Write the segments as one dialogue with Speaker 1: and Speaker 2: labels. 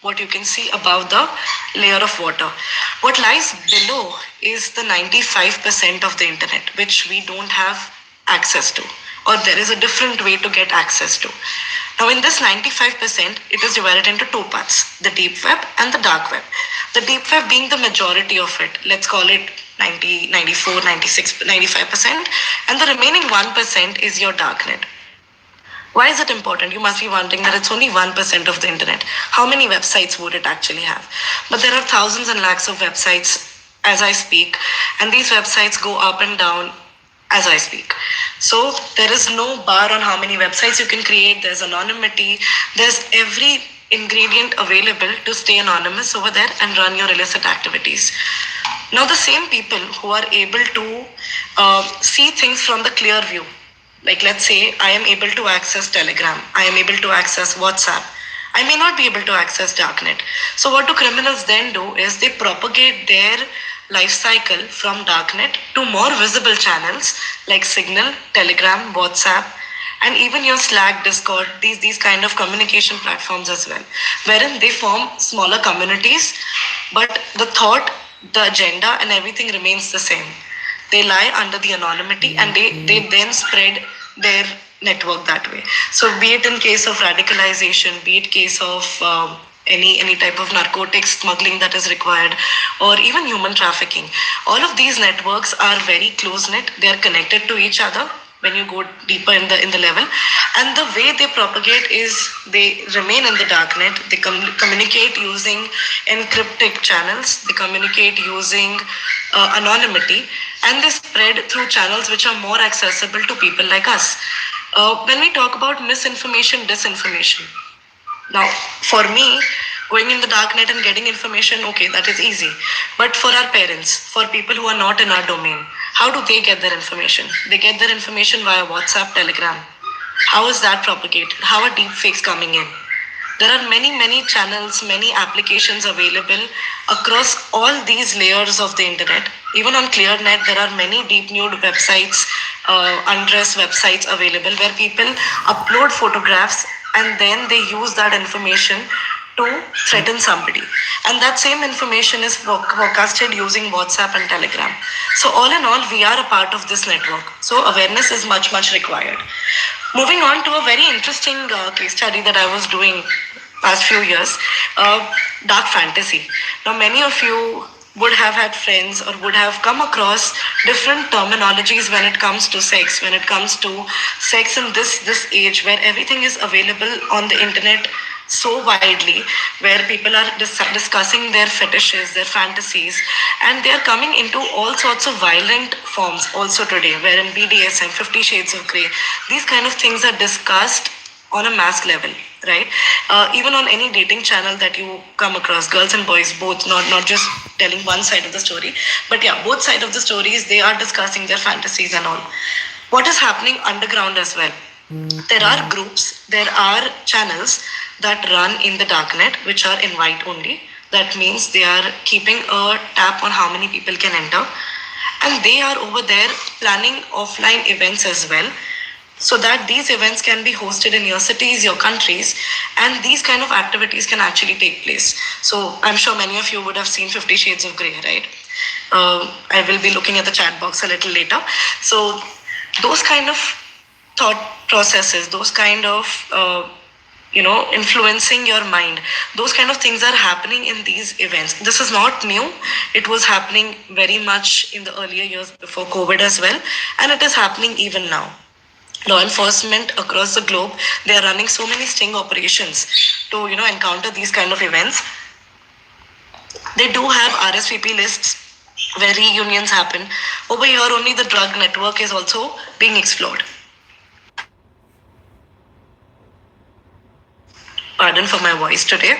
Speaker 1: what you can see above the layer of water. What lies below is the 95% of the internet, which we don't have access to, or there is a different way to get access to. Now, in this 95%, it is divided into two parts, the deep web and the dark web. The deep web being the majority of it, let's call it 90, 94, 96, 95%, and the remaining 1% is your darknet. Why is it important? You must be wondering that it's only 1% of the internet. How many websites would it actually have? But there are thousands and lakhs of websites as I speak, and these websites go up and down as I speak. So there is no bar on how many websites you can create. There's anonymity. There's every ingredient available to stay anonymous over there and run your illicit activities. Now, the same people who are able to see things from the clear view, like let's say I am able to access Telegram, I am able to access WhatsApp, I may not be able to access Darknet. So what do criminals then do is they propagate their life cycle from Darknet to more visible channels like Signal, Telegram, WhatsApp, and even your Slack, Discord, these kind of communication platforms as well, wherein they form smaller communities, but the thought, the agenda, and everything remains the same. They lie under the anonymity and they then spread their network that way. So be it in case of radicalization, be it case of any type of narcotics smuggling that is required, or even human trafficking, all of these networks are very close knit. They are connected to each other when you go deeper in the level, and the way they propagate is they remain in the darknet. They communicate using encrypted channels, they communicate using anonymity, and they spread through channels which are more accessible to people like us. When we talk about misinformation, disinformation, now for me, going in the darknet and getting information, okay, that is easy. But for our parents, for people who are not in our domain, how do they get their information? They get their information via WhatsApp, Telegram. How is that propagated? How are deep fakes coming in? There are many channels, many applications available across all these layers of the internet. Even on ClearNet, there are many deep nude websites, undress websites available where people upload photographs and then they use that information to threaten somebody. And that same information is forecasted using WhatsApp and Telegram. So all in all, we are a part of this network. So awareness is much required. Moving on to a very interesting case study that I was doing past few years, dark fantasy. Now many of you would have had friends or would have come across different terminologies when it comes to sex, when it comes to sex in this age where everything is available on the internet so widely, where people are discussing their fetishes, their fantasies, and they are coming into all sorts of violent forms also today, wherein BDSM, 50 Shades of Grey, these kind of things are discussed on a mass level, right? Even on any dating channel that you come across, girls and boys both, not just telling one side of the story, but yeah, both sides of the stories, they are discussing their fantasies and all. What is happening underground as well? There are groups, there are channels that run in the darknet, which are invite only. That means they are keeping a tap on how many people can enter. And they are over there planning offline events as well, so that these events can be hosted in your cities, your countries, and these kind of activities can actually take place. So I'm sure many of you would have seen 50 Shades of Grey, right? I will be looking at the chat box a little later. So those kind of thought processes, those kind of influencing your mind, those kind of things are happening in these events. This is not new. It was happening very much in the earlier years before COVID as well, and it is happening even now. Law enforcement across the globe, they are running so many sting operations to encounter these kind of events. They do have RSVP lists where reunions happen. Over here only the drug network is also being explored. Pardon for my voice today.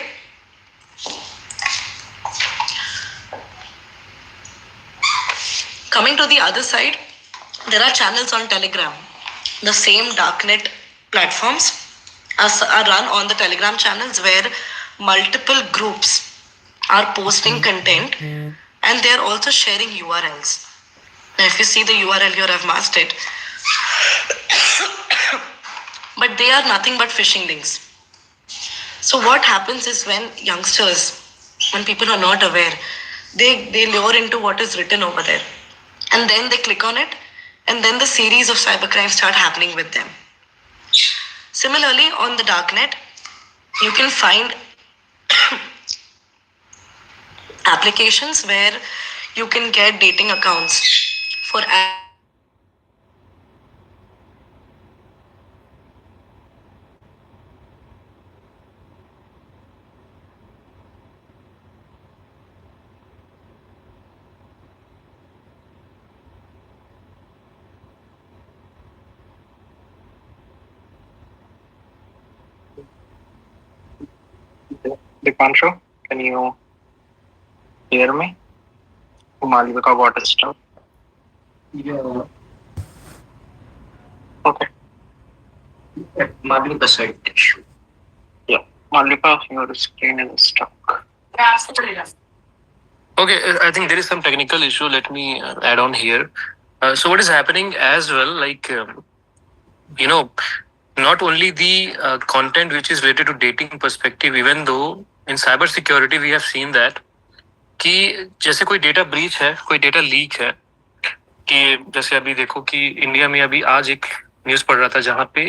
Speaker 1: Coming to the other side, there are channels on Telegram. The same darknet platforms are run on the Telegram channels where multiple groups are posting content and they're also sharing URLs. Now, if you see the URL here, I've masked it. But they are nothing but phishing links. So what happens is when youngsters, when people are not aware, they lure into what is written over there, and then they click on it, and then the series of cybercrime start happening with them. Similarly, on the darknet, you can find applications where you can get dating accounts for
Speaker 2: Dipanshu, can you hear me? Malvika got a stuff. Yeah. Okay. Malvika side issue. Yeah. Malvika, your screen is stuck. Okay, I think there is some technical issue. Let me add on here. So what is happening as well, like, you know, not only the content which is related to dating perspective, even though in cyber security we have seen that कि जैसे कोई data breach है, कोई data leak है, कि जैसे अभी देखो कि इंडिया में अभी आज एक न्यूज पढ़ रहा था जहां पे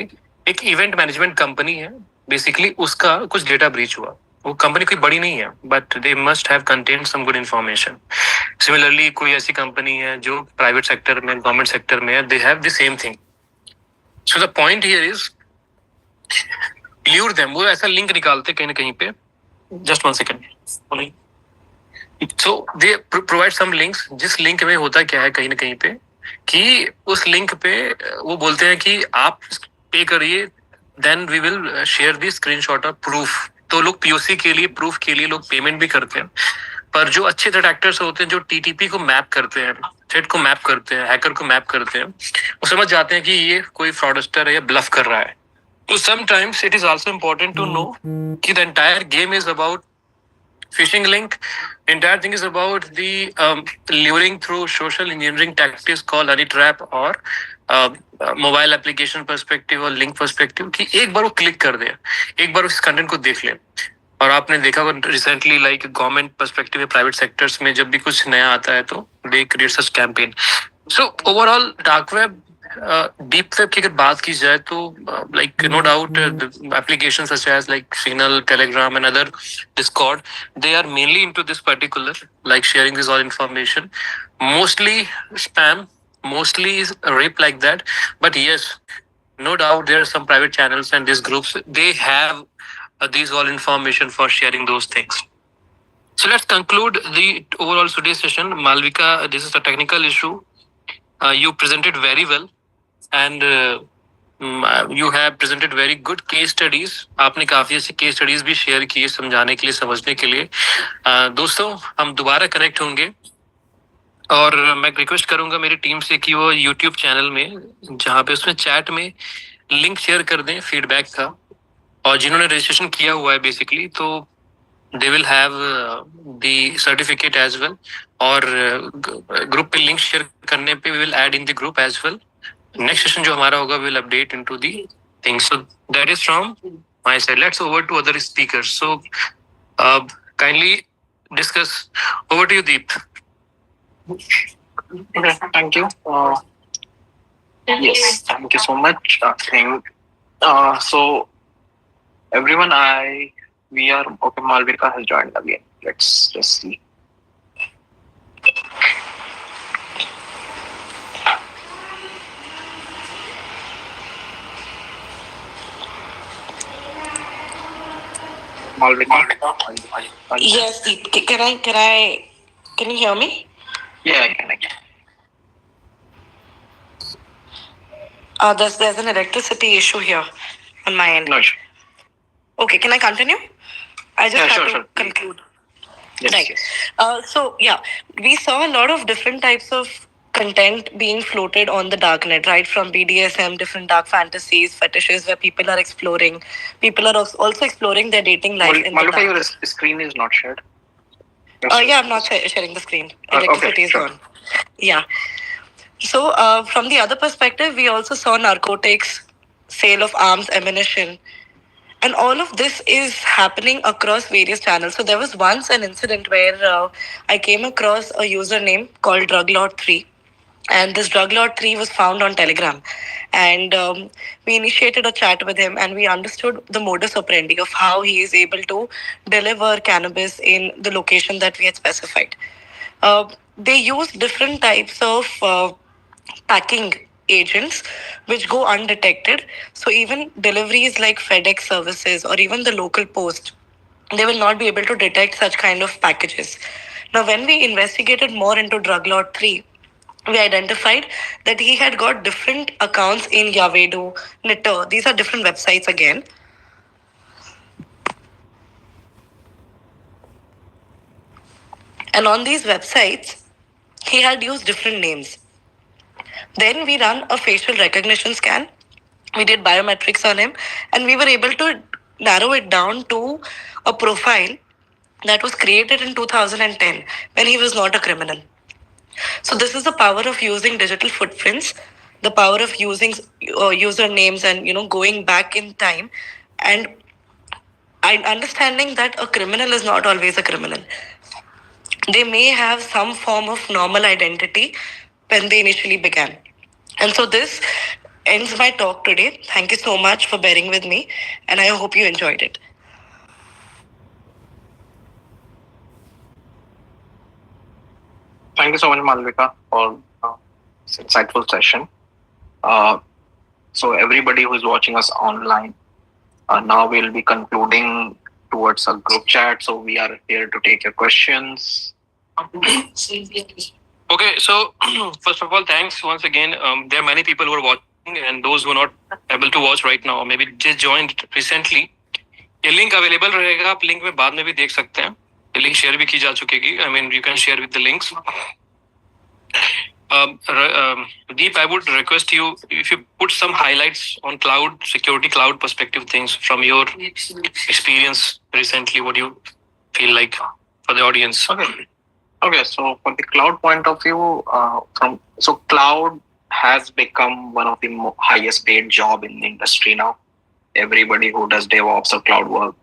Speaker 2: एक इवेंट मैनेजमेंट कंपनी है, बेसिकली उसका कुछ डेटा ब्रीच हुआ. वो कंपनी कोई बड़ी नहीं है, but they must have contain some good information. Similarly कोई ऐसी कंपनी है जो प्राइवेट सेक्टर में, गवर्नमेंट सेक्टर में है, they have the same thing. So the point here is lure them. वो ऐसा लिंक निकालते कहीं ना कहीं पे. Just one second. So they provide some links. जिस लिंक में होता क्या है कहीं ना कहीं पे कि उस लिंक पे वो बोलते हैं कि आप पे करिए, then we will share the screenshot of proof. तो लोग पीओसी के लिए, प्रूफ के लिए लोग पेमेंट भी करते हैं. पर जो अच्छे थ्रेट एक्टर्स होते हैं, जो टीटीपी को मैप करते हैं, थ्रेट को मैप करते हैं, हैकर को मैप करते हैं, वो समझ जाते हैं कि ये कोई फ्रॉडस्टर है या ब्लफ कर रहा है. तो sometimes it is also important to know कि the entire game is about phishing link. Entire thing is about the luring through social engineering tactics called honey trap or mobile application perspective और link perspective कि एक बार वो click कर दे, एक बार उस content को देख ले. और आपने देखा होगा रिसेंटली लाइक गवर्नमेंट पर्सपेक्टिव में, प्राइवेट सेक्टर्स में जब भी कुछ नया आता है तो they create such campaign. So overall dark web, deep web की अगर बात की जाए तो like no doubt application such as like Signal, Telegram and other Discord, they are mainly into this particular, like sharing this all information, mostly spam, mostly is rape like that. But yes, no doubt there are some private channels and these groups, they have these all information for sharing those things. So let's conclude the overall today's session. Malvika, this is a technical issue. You presented very well and you have presented very good case studies. आपने काफी अच्छी case studies भी share की समझाने के लिए, समझने के लिए. दोस्तों, हम दोबारा कनेक्ट होंगे और मैं रिक्वेस्ट करूंगा मेरी टीम से कि वो यूट्यूब चैनल में, जहाँ पे उसमें चैट में लिंक शेयर कर दें फीडबैक का. और जिन्होंने रजिस्ट्रेशन किया हुआ है बेसिकली, तो they will have the certificate as well. और ग्रुप पे लिंक शेयर करने पे we will add in the group as well. Next session जो हमारा होगा will update into the things. So that is from my side. Let's over to other speakers. So kindly discuss. Over to you, Deep. Okay, thank you. Yes, thank you so much. So everyone, we are okay. Malvika has joined again. Let's just see. Malvika.
Speaker 1: Yes, Deep. Can you hear me?
Speaker 2: Yeah, I can.
Speaker 1: There's an electricity issue here on my end.
Speaker 2: No issue.
Speaker 1: Okay, can I continue? I just have to
Speaker 2: sure.
Speaker 1: conclude.
Speaker 2: Yes,
Speaker 1: Right.
Speaker 2: yes.
Speaker 1: So yeah, we saw a lot of different types of content being floated on the darknet, right? From BDSM, different dark fantasies, fetishes, where people are exploring. People are also exploring their dating life in the
Speaker 2: Malvika,
Speaker 1: dark.
Speaker 2: your screen is not shared.
Speaker 1: Yeah, I'm not sharing the screen.
Speaker 2: Okay,
Speaker 1: Electricity is
Speaker 2: sure.
Speaker 1: on. Yeah. So from the other perspective, we also saw narcotics, sale of arms, ammunition, And all of this is happening across various channels. So there was once an incident where I came across a username called druglord3, and this druglord3 was found on Telegram, and we initiated a chat with him, and we understood the modus operandi of how he is able to deliver cannabis in the location that we had specified. They use different types of packing agents which go undetected. So even deliveries like FedEx services or even the local post, they will not be able to detect such kind of packages. Now, when we investigated more into Drug Lord 3, we identified that he had got different accounts in Yavedo, Nitter. These are different websites again. And on these websites, he had used different names. Then we ran a facial recognition scan. We did biometrics on him, and we were able to narrow it down to a profile that was created in 2010 when he was not a criminal. So this is the power of using digital footprints, the power of using usernames, and going back in time, and understanding that a criminal is not always a criminal. They may have some form of normal identity when they initially began. And so this ends my talk today. Thank you so much for bearing with me, and I hope you enjoyed it.
Speaker 3: Thank you so much, Malvika, for this insightful session. Uh, so, everybody who is watching us online, now we'll be concluding towards a group chat. So, we are here to take your questions.
Speaker 2: Okay, so first of all, thanks once again. There are many people who are watching, and those who are not able to watch right now, maybe just joined recently. ये link available रहेगा, आप link में बाद में भी देख सकते हैं. ये लिंक शेयर भी की जा चुकेगी. I mean, you can share with the links. Deep, I would request you if you put some highlights on cloud security, cloud perspective things from your experience recently. What do you feel like for the audience?
Speaker 3: Okay, so for the cloud point of view, cloud has become one of the highest paid job in the industry now. Everybody who does DevOps or cloud work,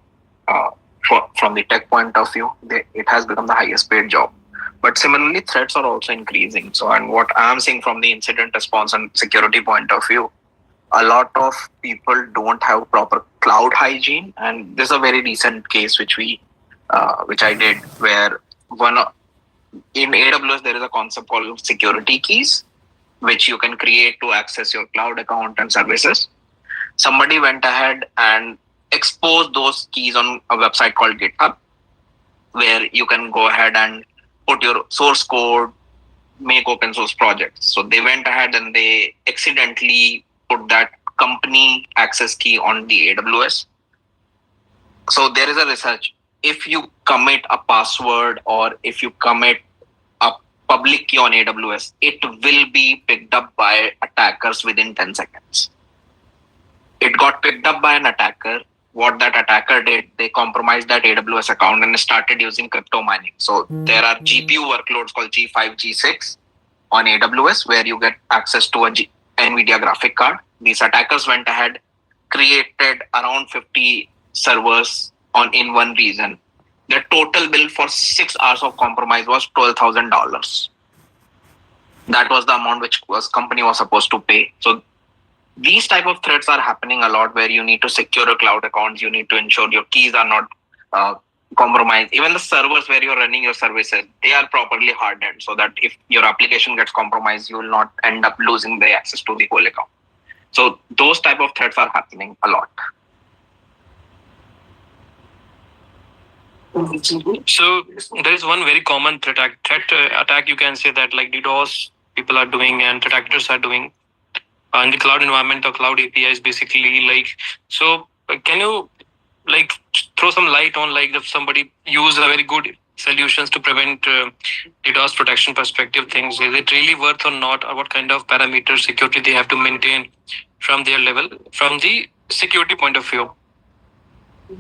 Speaker 3: from the tech point of view, it has become the highest paid job. But similarly, threats are also increasing. So, and what I'm seeing from the incident response and security point of view, a lot of people don't have proper cloud hygiene. And this is a very recent case which I did, where in AWS there is a concept called security keys, which you can create to access your cloud account and services. Somebody went ahead and exposed those keys on a website called GitHub, where you can go ahead and put your source code, make open source projects. So they went ahead and they accidentally put that company access key on the AWS. So there is a research. If you commit a password or if you commit a public key on AWS, it will be picked up by attackers within 10 seconds. It got picked up by an attacker. What that attacker did, they compromised that AWS account and started using crypto mining. So there are GPU workloads called G5, G6 on AWS where you get access to a NVIDIA graphic card. These attackers went ahead, created around 50 servers in one region. The total bill for 6 hours of compromise was $12,000. That was the amount which company was supposed to pay. So these type of threats are happening a lot, where you need to secure your cloud accounts. You need to ensure your keys are not compromised. Even the servers where you're running your services, they are properly hardened so that if your application gets compromised, you will not end up losing the access to the whole account. So those type of threats are happening a lot.
Speaker 2: So there is one very common threat attack. You can say that like DDoS people are doing and threat actors are doing. In the cloud environment or cloud APIs basically like, so can you like throw some light on like if somebody use a very good solutions to prevent DDoS protection perspective things, is it really worth or not, or what kind of parameters security they have to maintain from their level from the security point of view?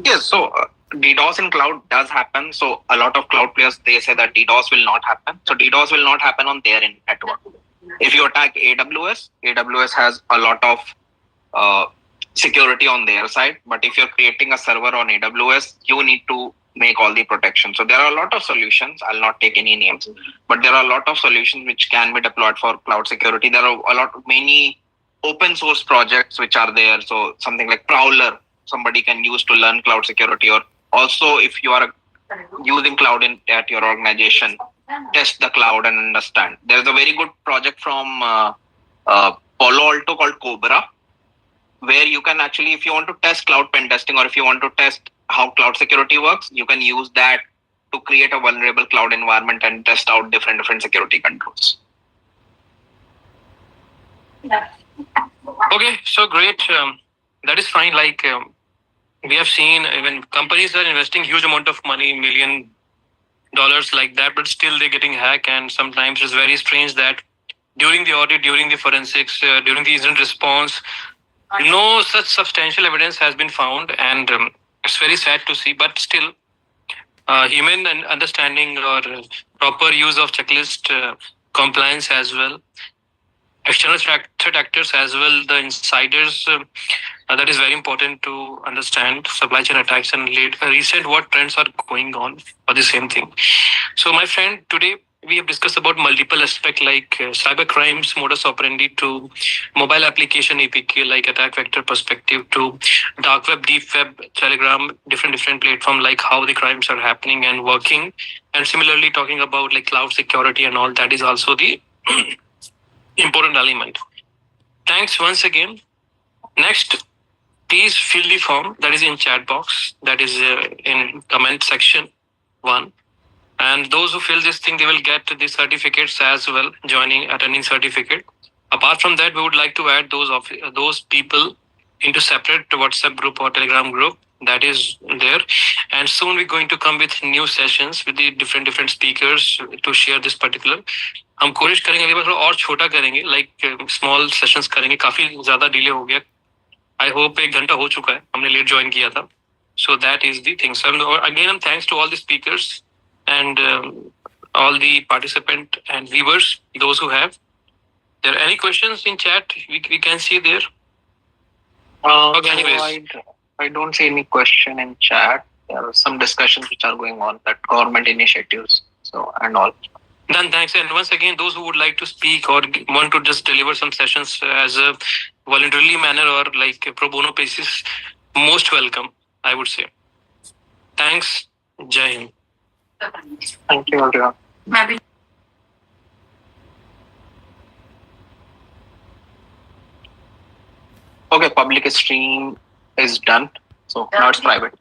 Speaker 3: Yes, so DDoS in cloud does happen. So a lot of cloud players, they say that DDoS will not happen. So DDoS will not happen on their network. If you attack AWS has a lot of security on their side. But if you're creating a server on AWS, you need to make all the protection. So there are a lot of solutions. I'll not take any names, but there are a lot of solutions which can be deployed for cloud security. There are many open source projects which are there. So something like Prowler, somebody can use to learn cloud security. Or also, if you are using cloud at your organization, test the cloud and understand. There's a very good project from Palo Alto called Cobra, where you can actually, if you want to test cloud pen testing, or if you want to test how cloud security works, you can use that to create a vulnerable cloud environment and test out different security controls.
Speaker 2: Okay, so great. That is fine. Like we have seen, even companies are investing huge amount of money, $1 million like that, but still they're getting hacked. And sometimes it's very strange that during the audit, during the forensics, during the incident response, no such substantial evidence has been found, and it's very sad to see. But still, human understanding or proper use of checklist compliance as well, external threat actors as well, the insiders. That is very important to understand supply chain attacks and recent what trends are going on for the same thing. So, my friend, today we have discussed about multiple aspects like cyber crimes, modus operandi, to mobile application APK like attack vector perspective, to dark web, deep web, Telegram, different platform, like how the crimes are happening and working, and similarly talking about like cloud security and all. That is also the important element. Thanks once again. Next, please fill the form that is in chat box, that is in comment section 1. And those who fill this thing, they will get the certificates as well, attending certificate. Apart from that, we would like to add those people into separate WhatsApp group or Telegram group that is there. And soon we're going to come with new sessions with the different speakers to share this particular. हम कोशिश करेंगे अगली बार थोड़ा और छोटा करेंगे, like small sessions करेंगे. काफी ज्यादा डिले हो गया. I hope 1 घंटा हो चुका है, हमने लेट ज्वाइन किया था. So that is the thing. So again, thanks to all the speakers and all the participant and viewers, those who have. There are any questions in chat? We can see there.
Speaker 3: Okay, anyways. I don't see any question in chat. There are some discussions which are going on, that government initiatives, so and all.
Speaker 2: Then thanks. And once again, those who would like to speak or want to just deliver some sessions as a voluntarily manner or like a pro bono basis, most welcome, I would say. Thanks. Jai Hind.
Speaker 3: Thank you, everyone. Okay, public stream is done. So now it's private.